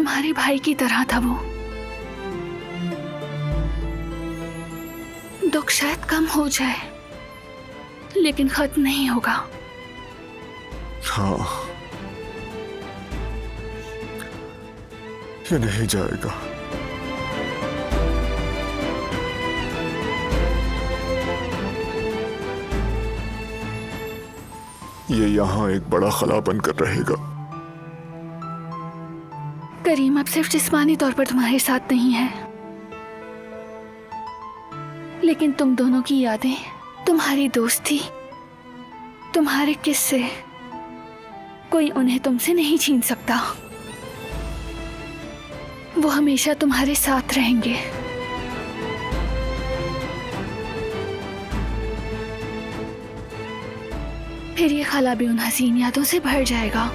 तुम्हारे भाई की तरह था वो। दुख शायद कम हो जाए, लेकिन खत्म नहीं होगा। हाँ, ये नहीं जाएगा। ये यहाँ एक बड़ा खला बनकर रहेगा। करीम अब सिर्फ जिस्मानी तौर पर तुम्हारे साथ नहीं है, लेकिन तुम दोनों की यादें, तुम्हारी दोस्ती, तुम्हारे किस्से, कोई उन्हें तुमसे नहीं छीन सकता। वो हमेशा तुम्हारे साथ रहेंगे। फिर ये खला भी उन हसीन यादों से भर जाएगा।